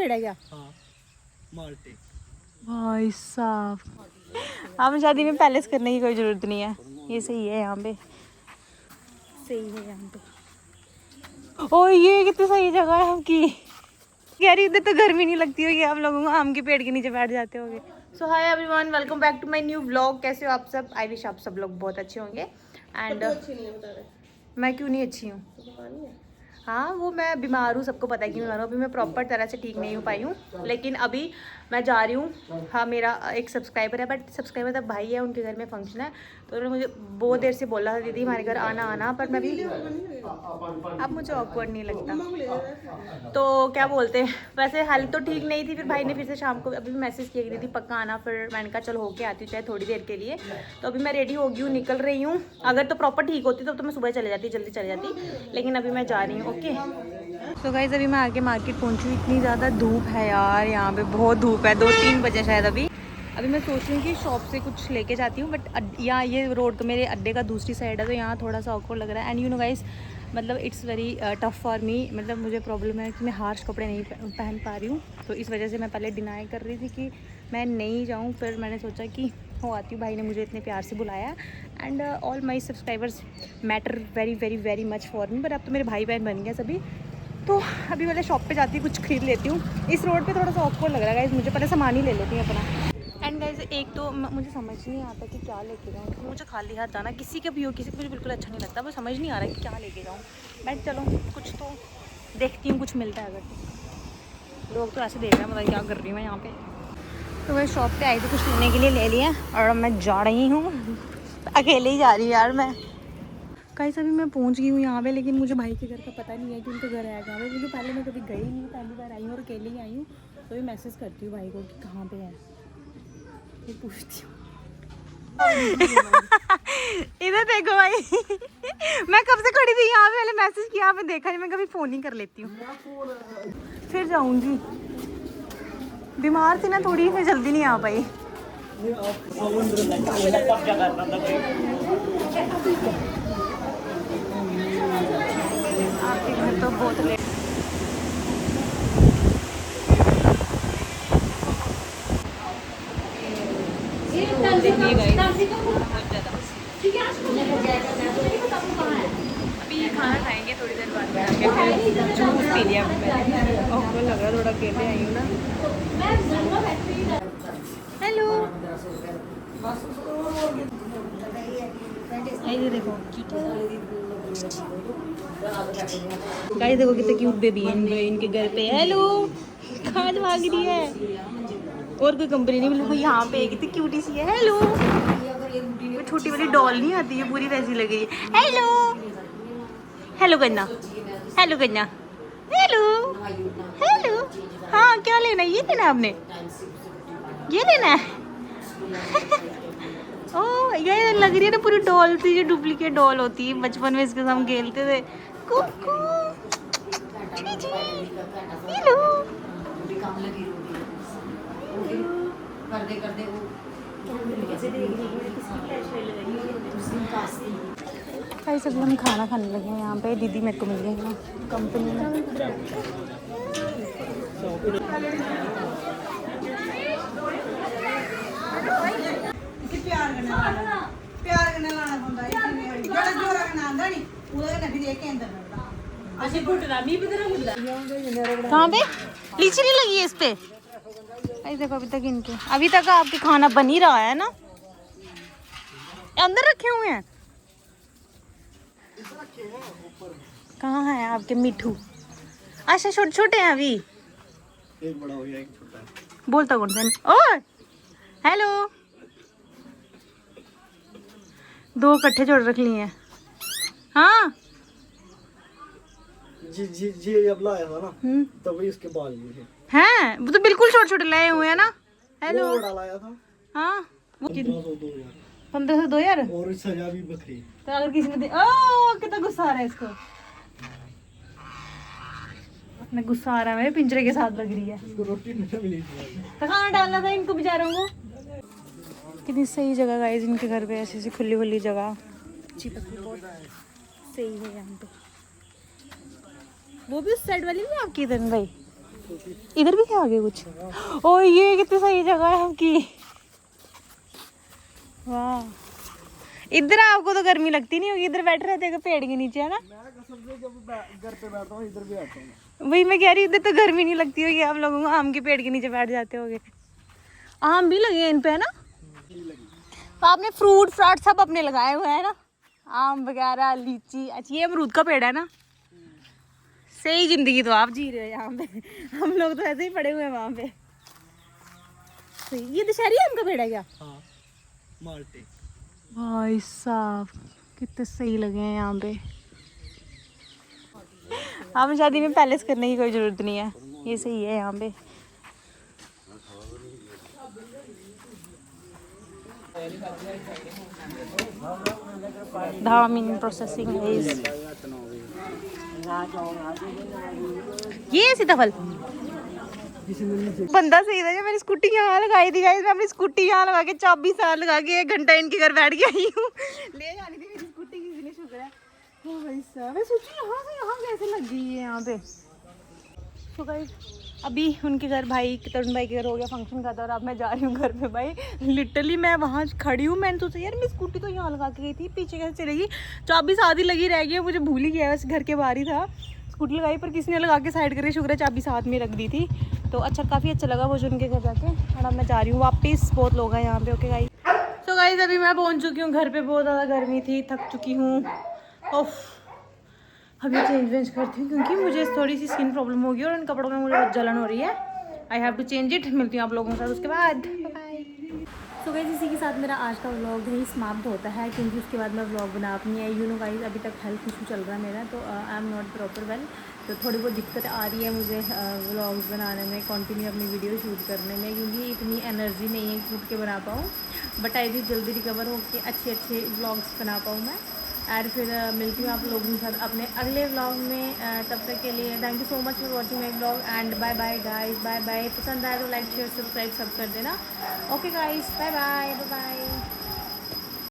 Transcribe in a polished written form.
पेड़ है क्या? हाँ माल्टे। भाई साहब, हमें शादी में पैलेस करने की कोई जरूरत नहीं है, ये सही है यहाँ पे, सही है यहाँ पे। ओ ये कितनी सही जगह है आपकी यार, इधर तो गर्मी नहीं लगती होगी आप लोगों को, आम के पेड़ के नीचे बैठ जाते होगे। So hi everyone, welcome back to my new vlog. कैसे हो आप सब? आई विश आप सब लोग बहुत अच्छे होंगे। एंड मैं क्यों नहीं अच्छी हूँ? हाँ वो मैं बीमार हूँ, सबको पता है कि बीमार हूँ। अभी मैं प्रॉपर तरह से ठीक नहीं हो पाई हूँ, लेकिन अभी मैं जा रही हूँ। हाँ मेरा एक सब्सक्राइबर है, बट सब्सक्राइबर तब भाई है, उनके घर में फंक्शन है, तो उन्होंने मुझे बहुत देर से बोला था दीदी हमारे घर आना आना, पर मैं भी अब मुझे ऑकवर्ड नहीं लगता। तो क्या बोलते हैं, वैसे हाल तो ठीक नहीं थी, फिर भाई ने फिर से शाम को अभी मैसेज किया कि दीदी पक्का आना, फिर मैंने कहा चल होके आती हूँ चाहे थोड़ी देर के लिए। तो अभी मैं रेडी हो गई हूँ, निकल रही हूँ। अगर तो प्रॉपर ठीक होती तो मैं सुबह चले जाती, जल्दी चले जाती, लेकिन अभी मैं जा रही हूँ। ओके तो गाइस अभी मैं आके मार्केट पहुँची हूँ। इतनी ज़्यादा धूप है यार, यहाँ पे बहुत धूप है, 2-3 बजे शायद। अभी मैं सोच रही हूँ कि शॉप से कुछ लेके जाती हूँ, बट यहाँ ये रोड तो मेरे अड्डे का दूसरी साइड है, तो यहाँ थोड़ा सा ऑकवर्ड लग रहा है। एंड यू नो गाइस, मतलब it's very tough for me, मतलब मुझे प्रॉब्लम है कि मैं हार्श कपड़े नहीं पहन पा रही हूँ, तो इस वजह से मैं पहले डिनाई कर रही थी कि मैं नहीं जाऊँ। फिर मैंने सोचा कि हो आती हूँ, भाई ने मुझे इतने प्यार से बुलाया। And all my subscribers matter very very very much for me, but अब तो मेरे भाई बहन बन गए सभी। तो अभी पहले शॉप पे जाती हूँ, कुछ खरीद लेती हूँ। इस रोड पे थोड़ा सा ऑकवर्ड लग रहा है गाइस मुझे, पहले सामान ही ले लेती हूँ अपना। एंड गाइस एक तो मुझे समझ नहीं आता कि क्या लेके जाऊँ, क्योंकि मुझे खाली हाथ जाना किसी का भी हो, किसी को मुझे बिल्कुल अच्छा नहीं लगता। मुझे समझ नहीं आ रहा है कि क्या लेके जाऊँ। बट चलो कुछ तो देखती हूँ, कुछ मिलता है अगर। लोग तो ऐसे देख रहे हैं, मतलब क्या कर रही हूँ मैं यहाँ पे। तो वही शॉप पे आई थी, कुछ लेने के लिए ले लिया और अब मैं जा रही हूँ। अकेले ही जा रही हूँ यार मैं। गाइस अभी मैं पहुँच गई हूँ यहाँ पे, लेकिन मुझे भाई के घर का पता नहीं है कि उनका घर है कहाँ पे, क्योंकि पहले मैं कभी गई नहीं, पहली बार आई हूँ और अकेले ही आई हूँ। तो भी मैसेज करती हूँ भाई को कि कहाँ पे है, ये पूछती हूँ। इधर देखो भाई, मैं कब से खड़ी थी यहाँ पे, पहले मैसेज किया आपने देखा नहीं, मैं कभी फ़ोन ही कर लेती हूँ। फिर जाऊँगी, बीमार थी ना थोड़ी, फिर जल्दी नहीं आ पाई। आपके घर तो बहुत लेट। अभी खाना खाएंगे थोड़ी देर बाद में आके, फिर जूस पी लिया मैंने, ऑकवर्ड लग रहा है थोड़ा, अकेले आई हूँ ना। हेलो, ये देखो गाइस, देखो कितने क्यूट बेबी है इनके घर पे। हेलो, कहाँ भाग रही है? और कोई कंपनी नहीं मिली, यहाँ पे कितनी क्यूटी सी है। हेलो, वो छोटी वाली डॉल नहीं आती है, पूरी वैसी लग रही है। हेलो, हेलो करना, हेलो करना, हेलो, हेलो। हाँ क्या लेना है? ये लेना है आपने, ये लेना है। ओह ये लग रही है ना पूरी डॉल सी, जो डुप्लीकेट डॉल होती है, बचपन में इसके साथ हम खेलते थे। कुकू, हेलो। भाई सभी हम खाना खाने लगे हैं यहाँ पे, दीदी मेरे को मिल गई है कंपनी में। कहाँ पे लीची नहीं लगी है इस पे? भाई देखो अभी तक आपके खाना बन ही रहा है ना, अंदर रखे हुए हैं। कहाँ है आपके मिठू? अच्छा छोटे छोटे हैं अभी, एक बड़ा हो गया एक छोटा है। बोलता कौन सा? ओए हेलो, 2 इकट्ठे जोड़ रख लिए हैं। हाँ जी अब लाया था ना, तभी इसके बाल ये थे। हैं, वो तो बिल्कुल छोटे छोटे लाए हुए हैं ना। हेलो, वो बड़ा लाया था। हाँ वो 1500 1500 और सजा भी बकरी। तो अगर किसी ने दे, ओ कितना गुस्सा आ रहा है इसको, मैं गुस्सा आ रहा है, मेरे पिंजरे के साथ लग रही है। इसको रोटी नहीं मिली थी, तो खाना डालना था इनको बेचारों को। कितनी सही जगह गाइस इनके घर पे, ऐसी खुली खुली जगह, बहुत सही है यहाँ पे। वो भी उस साइड वाली भी आपकी इधर भाई? इधर भी क्या आगे कुछ? ओ ये कितनी सही जगह है आपकी। वाह, इधर आपको तो गर्मी लगती नहीं होगी, इधर बैठे रहते हैं पेड़ के नीचे, है ना? मैं कसम से जब घर पे बैठता हूँ इधर भी आता हूँ। वही मैं कह रही हूँ, इधर तो गर्मी नहीं लगती होगी आप लोगों को, आम के पेड़ के नीचे बैठ जाते होगे। आम भी लगे हैं इन पे, है ना? तो आपने फ्रूट फ्राट सब अपने लगाए हुए हैं ना, आम वगैरह, लीची। अच्छा ये अमरूद का पेड़ है ना? सही जिंदगी तो आप जी रहे हो यहाँ पे, हम लोग तो ऐसे ही पड़े हुए हैं वहाँ पे। सही। ये दशहरी आम का पेड़ है क्या? हाँ, माल्टे। भाई साहब कितने सही लगे हैं यहाँ पे। आप शादी में पैलेस करने की कोई जरूरत नहीं है, ये सही है यहाँ पे। धाम इन प्रोसेसिंग ये सीताफल बंदा सही था। मैंने स्कूटी यहाँ लगाई थी गाइस, मैं अपनी स्कूटी यहाँ लगा के 24 साल लगा के 1 घंटा इनके घर बैठ के आई हूँ। ले जानी थी मेरी स्कूटी, किसी ने, शुक्र है। ओ भाई साहब, मैं सोची यहाँ से यहाँ कैसे लग गई है यहाँ पे। तो गाइस अभी उनके घर भाई तरुण भाई के घर हो गया फंक्शन का था, और अब मैं जा रही हूँ घर पे। भाई लिटरली मैं वहाँ खड़ी हूँ, मैंने सोचा यार मैं स्कूटी तो यहाँ लगा के गई थी, पीछे कैसे चलेगी। 24 आधी लगी रह गई, मुझे भूल ही गया, वैसे घर के बाहर ही था स्कूटी लगाई, पर किसी ने लगा के साइड करके, शुक्र है 24 हाथ में रख दी थी। तो अच्छा, काफ़ी अच्छा लगा वो उनके घर जाके। और अब मैं जा रही हूँ वापस, बहुत लोग हैं यहाँ पे। ओके गाइस, तो गाइस अभी मैं पहुँच चुकी हूँ घर पे, बहुत ज़्यादा गर्मी थी, थक चुकी हूँ। ओफ, अभी चेंज वेंज करती हूँ क्योंकि मुझे थोड़ी सी स्किन प्रॉब्लम होगी और इन कपड़ों में मुझे बहुत जलन हो रही है। I have to change it. मिलती हूँ आप लोगों के साथ उसके बाद। बाय। तो गाइस इसी के साथ मेरा आज का व्लॉग यही समाप्त होता है, क्योंकि उसके बाद मैं व्लॉग बना अपनी है। यू नो गाइस, अभी तक हेल्थ इशू चल रहा है मेरा, तो I am not proper well, तो थोड़ी बहुत दिक्कत आ रही है मुझे व्लॉग्स बनाने में, कंटिन्यू अपनी वीडियो शूट करने में, क्योंकि इतनी एनर्जी नहीं है कि उठ के बना पाऊँ। बट आई भी जल्दी रिकवर होकर अच्छे व्लॉग्स बना पाऊँ मैं। और फिर मिलती हूँ आप लोगों के साथ अपने अगले व्लॉग में। तब तक के लिए thank you so much for watching my vlog and bye bye guys, bye bye. पसंद आए तो लाइक शेयर सब्सक्राइब सब कर देना। Okay guys, bye bye bye bye.